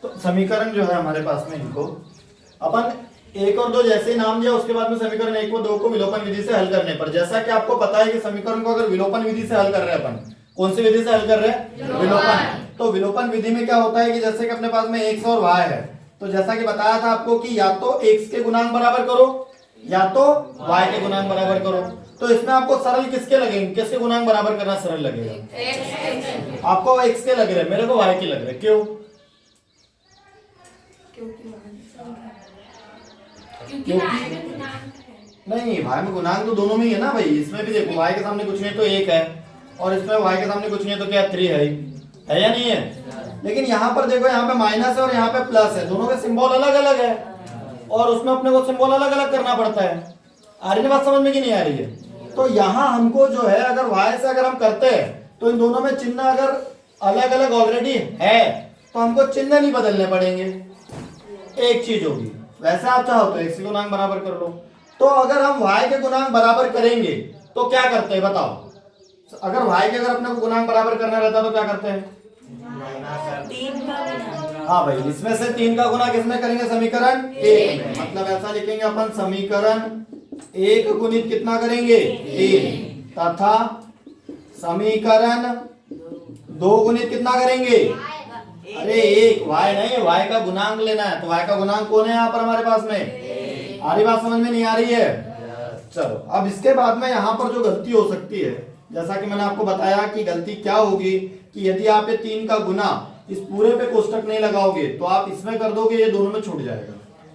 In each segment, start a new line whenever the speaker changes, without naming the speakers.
तो समीकरण जो है हमारे पास में, इनको अपन 1 और 2 जैसे ही नाम दिया, उसके बाद में समीकरण 1 व 2 को विलोपन विधि से हल करने पर, जैसा कि आपको पता है कि समीकरण को अगर विलोपन विधि से हल कर रहे हैं अपन, कौन सी विधि से हल कर रहे हैं? विलोपन। तो विलोपन विधि में क्या होता है कि जैसे कि अपने पास में x और y है, तो जैसा कि बताया था आपको कि या तो x के गुणांक बराबर करो या तो y के गुणांक बराबर करो। तो इसमें आपको सरल किसके लगेंगे, किसके गुणांक बराबर करना सरल लगेगा? आपको x के लग रहे, मेरे को y के लग रहे। क्यों? नहीं, भाई में गुणांक तो दोनों में ही है ना भाई। इसमें भी देखो y के सामने कुछ नहीं तो 1 है, और इसमें y के सामने कुछ नहीं तो क्या 3 है या नहीं है? लेकिन यहाँ पर देखो, यहाँ पे माइनस है और यहाँ पे प्लस है, दोनों के सिंबल अलग अलग है, और उसमें अपने को सिंबल अलग अलग करना पड़ता है। आ रही है बात समझ में कि नहीं आ रही है? तो यहाँ हमको जो है, अगर y से अगर हम करते हैं तो इन दोनों में चिन्ह अगर अलग अलग ऑलरेडी है तो हमको चिन्ह नहीं बदलने पड़ेंगे, एक चीज होगी। वैसे आप चाहो तो x के गुणांक बराबर कर लो। तो अगर हम y के गुणांक बराबर करेंगे तो क्या करते हैं बताओ? अगर y के अगर अपने को गुणांक बराबर करना रहता तो क्या करते हैं? हाँ भाई, इसमें से 3 का गुना किसमें करेंगे? समीकरण 1 में। मतलब ऐसा लिखेंगे अपन, समीकरण 1 गुणित कितना करेंगे? 3, तथा समीकरण 2 गुणित कितना करेंगे? अरे 1, y नहीं है, y का गुणांक लेना है। तो y का गुणांक कौन है यहाँ पर हमारे पास में? आ रही बात समझ में नहीं आ रही है? चलो, अब इसके बाद में यहाँ पर जो गलती हो सकती है, जैसा कि मैंने आपको बताया कि गलती क्या होगी कि यदि आप ये 3 का गुना इस पूरे पे कोष्टक नहीं लगाओगे तो आप इसमें कर दोगे, ये दोनों में छूट जाएगा।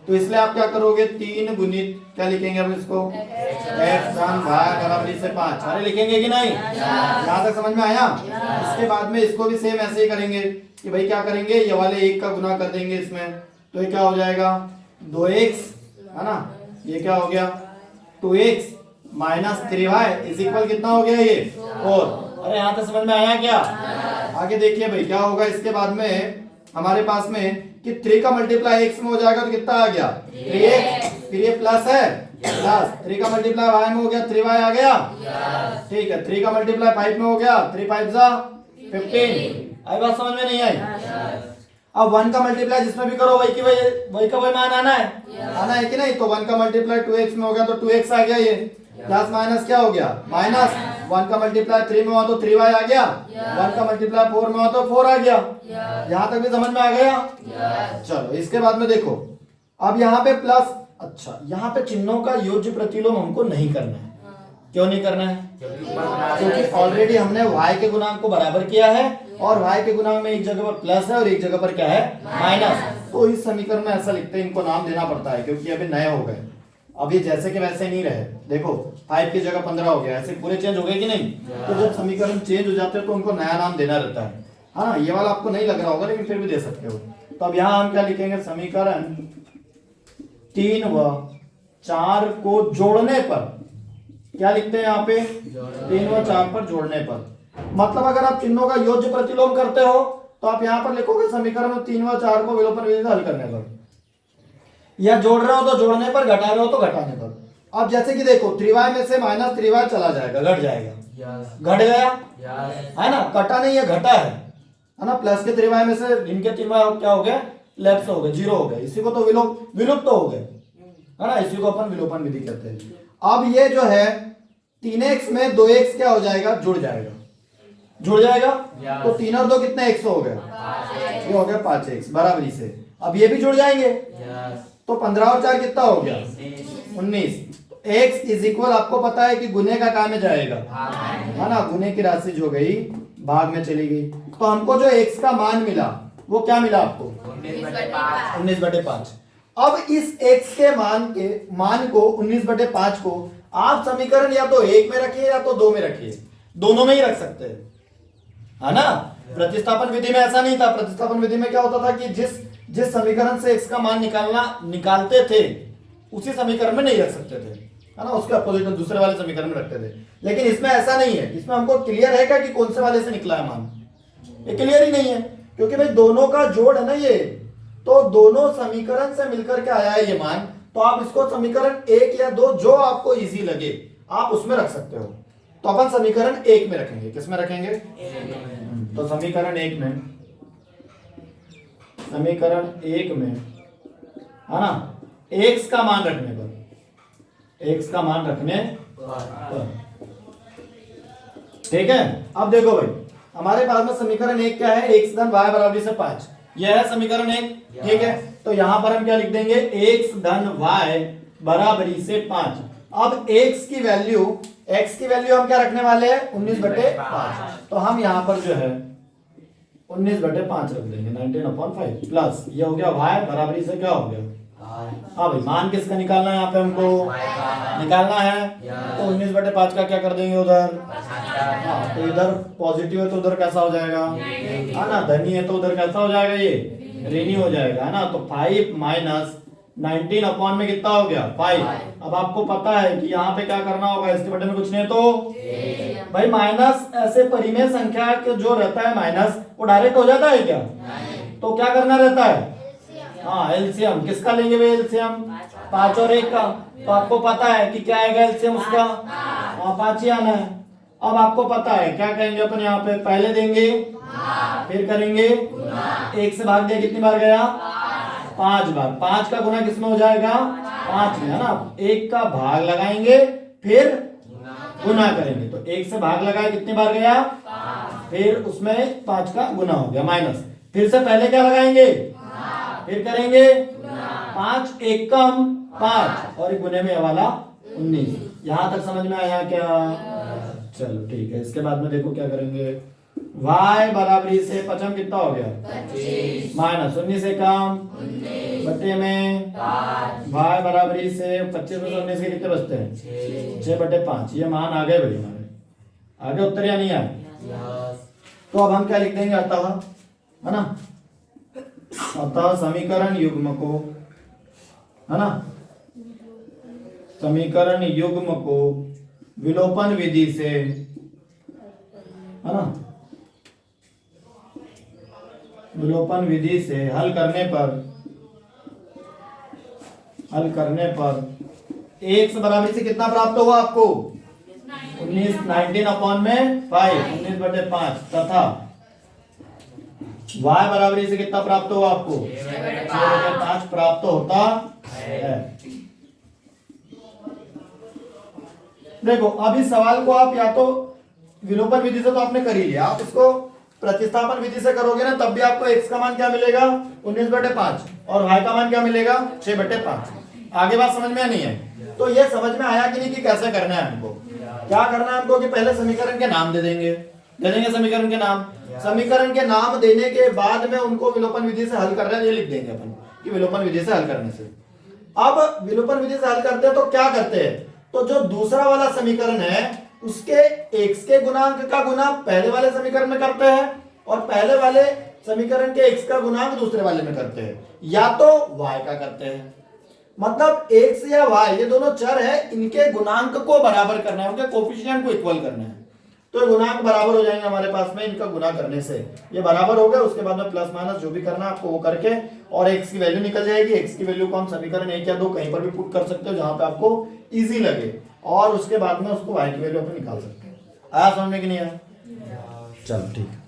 तो इसलिए आप क्या करोगे? 3 गुणित क्या लिखेंगे हम इसको? x धन y बराबरी से 5। अरे लिखेंगे कि नहीं? यहाँ तक समझ में आया? इसके बाद में इसको भी सेम ऐसे ही करेंगे कि भाई क्या करेंगे, ये वाले 1 का गुना कर देंगे इसमें, तो ये क्या हो जाएगा? 2x है ना, ये क्या हो गया? 2x minus 3y is equal कितना हो गया? ये 4। अरे यहाँ तक समझ में आया क्या? आगे देखिए भाई क्या होगा इसके बाद में हमारे पास में कि 3 का मल्टीप्लाई x में हो जाएगा तो कितना आ गया? 3x। फिर ये प्लस है, प्लस 3 का मल्टीप्लाई y में हो गया, 3y आ गया। ठीक है, 3 का मल्टीप्लाई 5 में हो गया, 3 5 जा 15। आई बात समझ में नहीं आई? अब 1 का मल्टीप्लाई जिसमें भी करो वही का वही मान आना है कि नहीं? तो 1 का मल्टीप्लाई 2x में हो गया तो 2x आ गया, ये प्लस माइनस क्या हो गया? माइनस। 1 का मल्टीप्लाई 3 में हुआ तो 3y आ गया, 1 का मल्टीप्लाई 4 में हुआ तो 4 आ गया। यहाँ तक भी समझ में आ गया? चलो, इसके बाद में देखो, अब यहाँ पे प्लस, अच्छा यहाँ पे चिन्हों का योज्य प्रतिलोम हमको नहीं करना है। क्यों नहीं करना है? क्योंकि ऑलरेडी हमने y के गुणांक को बराबर किया है, और y के गुणांक में एक जगह पर प्लस है और एक जगह पर क्या है? माइनस। तो इस समीकरण में ऐसा लिखते हैं, इनको नाम देना पड़ता है क्योंकि अभी नए हो गए। अब ये जैसे के वैसे नहीं रहे। देखो 5 की जगह 15 हो गया, ऐसे पूरे चेंज हो गए कि नहीं? तो जब समीकरण चेंज हो जाते हैं तो उनको नया नाम देना रहता है। हाँ, ये वाला आपको नहीं लग रहा होगा लेकिन फिर भी दे सकते हो। तो अब यहाँ हम क्या लिखेंगे? समीकरण 3 व 4 को जोड़ने पर क्या लिखते हैं यहाँ पे? 3 व 4 पर जोड़ने पर। मतलब अगर आप चिन्हों का योज्य प्रतिलोम करते हो तो आप यहाँ पर लिखोगे समीकरण 3 व 4 को विलोपन विधि से हल करने पर, या जोड़ रहे हो तो जोड़ने पर, घटा रहे हो तो घटाने पर। अब जैसे कि देखो 3y में से माइनस 3y चला जाएगा, घट जाएगा, घट गया है ना, कटा नहीं है, घटा है ना। प्लस के 3y में से इनके 3y क्या हो गए? लेफ्ट हो गए, 0 हो गए। इसी को तो विलुप्त हो गए है ना, इसी को अपन विलोपन विधि कहते हैं। अब ये जो है 3x में 2x क्या हो जाएगा? जुड़ जाएगा। तो 3 और 2 कितने x हो गए? ये हो गया 5x बराबरी से। अब ये भी जुड़ जाएंगे, तो 15 और 4 कितना हो गया? 19। x इज इक्वल, आपको पता है कि गुने का काम में जाएगा है ना, गुने की राशि जो गई भाग में चली गई। तो हमको जो x का मान मिला वो क्या मिला आपको? 19/5। अब इस x के मान को 19/5 को आप समीकरण या तो 1 में रखिए या तो 2 में रखिए, दोनों में ही रख सकते हैं है ना। प्रतिस्थापन विधि में ऐसा नहीं था। प्रतिस्थापन विधि में क्या होता था कि जिस समीकरण से x का मान निकालते थे उसी समीकरण में नहीं रख सकते थे है ना, उसके अपोजिट में दूसरे वाले समीकरण में रखते थे। लेकिन इसमें ऐसा नहीं है, इसमें हमको क्लियर है क्या कि कौन से वाले से निकला है मान? ये क्लियर ही नहीं है, क्योंकि भाई दोनों का जोड़ है ना ये, तो दोनों समीकरण से मिलकर के आया है ये मान। तो आप इसको समीकरण 1 या 2 जो आपको इजी लगे आप उसमें रख सकते हो। तो अपन समीकरण 1 में रखेंगे। किस में रखेंगे? तो समीकरण 1 में समीकरण 1 में, है ना, x का मान रखने पर, x का मान रखने पर, ठीक है। अब देखो भाई, हमारे पास में समीकरण 1 क्या है, x धन y बराबरी से 5, यह है समीकरण 1, ठीक है। तो यहां पर हम क्या लिख देंगे, x धन y बराबरी से 5। अब x की वैल्यू हम क्या रखने वाले हैं, 19/5। तो हम यहां पर जो है 19/5 रख देंगे, 19/5 प्लस ये हो गया y बराबरी से क्या हो गया, हाँ भाई, मान किसका निकालना है, यहाँ पे हमको निकालना है। तो 19/5 का क्या कर देंगे उधर, हाँ, तो इधर पॉजिटिव है तो उधर कैसा हो जाएगा, है ना, धनी है तो उधर कैसा हो जाएगा, ये ऋणी हो जाएगा, है ना। तो 5 माइनस 19 अपॉन में कितना हो गया, 5। अब आपको पता है कि यहाँ पे क्या करना होगा, इसके बटे में कुछ नहीं तो भाई माइनस, ऐसे परिमेय संख्या के जो रहता है माइनस, वो डायरेक्ट हो जाता है क्या, तो क्या करना रहता है, हाँ, एलसीएम किसका लेंगे भाई, एलसीएम 5 और 1 का। तो आपको पता है कि क्या आएगा एलसीएम उसका, हाँ 5 ही आना है। अब आपको पता है क्या कहेंगे अपन, यहाँ पे पहले देंगे फिर करेंगे 1 से भाग दिया, कितनी बार गया, 5 बार। 5 का गुना किसमें हो जाएगा, 5 में, है ना। 1 का भाग लगाएंगे फिर गुना करेंगे, तो 1 से भाग लगाए, कितनी बार गया, फिर उसमें 5 का गुना हो गया, माइनस, फिर से पहले क्या लगाएंगे, फिर करेंगे 5 1 कम 5 और गुने में वाला 19। यहां तक समझ में आया क्या, चलो ठीक है। इसके बाद में देखो क्या करेंगे, y बराबरी से 55 कितना हो गया, माइनस 19 से कम बटे में y बराबरी से 25 में 19 के कितने बचते हैं, 6/5। ये मान आ गए भाई हमारे, आगे उत्तर या नहीं आए। तो अब हम क्या लिख देंगे, अतः, है ना, अतः समीकरण युग्म को, है ना, समीकरण युग्म को विलोपन विधि से, है ना, विलोपन विधि से हल करने पर x बराबरी से कितना प्राप्त होगा आपको, 19 अपॉन में 5, 19/5 तथा y बराबरी से कितना प्राप्त होगा आपको, 6/5 प्राप्त होता है। देखो अब इस सवाल को आप या तो विलोपन विधि से तो आपने कर ही लिया, आप इसको प्रतिस्थापन विधि से करोगे ना, तब भी आपको x का मान क्या मिलेगा, 19/5 और y का मान क्या मिलेगा, 6/5। आगे बात समझ में नहीं है, तो ये समझ में आया कि नहीं कि कैसे करना है हमको, क्या करना है हमको कि पहले समीकरण के नाम दे देंगे समीकरण के नाम। समीकरण के नाम देने के बाद में उनको विलोपन विधि से हल करना है, ये लिख देंगे अपन कि विलोपन विधि से हल करने से। अब विलोपन विधि से हल करते हैं तो क्या करते हैं, तो जो दूसरा वाला समीकरण है उसके x के गुणांक का गुना पहले वाले समीकरण में करते हैं और पहले वाले समीकरण के x का गुणांक दूसरे वाले में करते हैं, या तो y का करते हैं। मतलब x या y ये दोनों चर है, इनके गुणांक को बराबर करना है, उनके कोफिशिएंट को इक्वल करना है। तो ये गुणांक बराबर हो जाएंगे हमारे पास में, इनका गुना करने से ये बराबर हो गया। उसके बाद में प्लस माइनस जो भी करना है आपको वो करके, और x की वैल्यू निकल जाएगी। x की वैल्यू को हम समीकरण 1 या 2 कहीं पर भी पुट कर सकते हो जहां पे आपको इजी लगे, और उसके बाद में उसको y की वैल्यू अपन निकाल सकते हैं। आया समझ में कि नहीं आया, चलो ठीक है।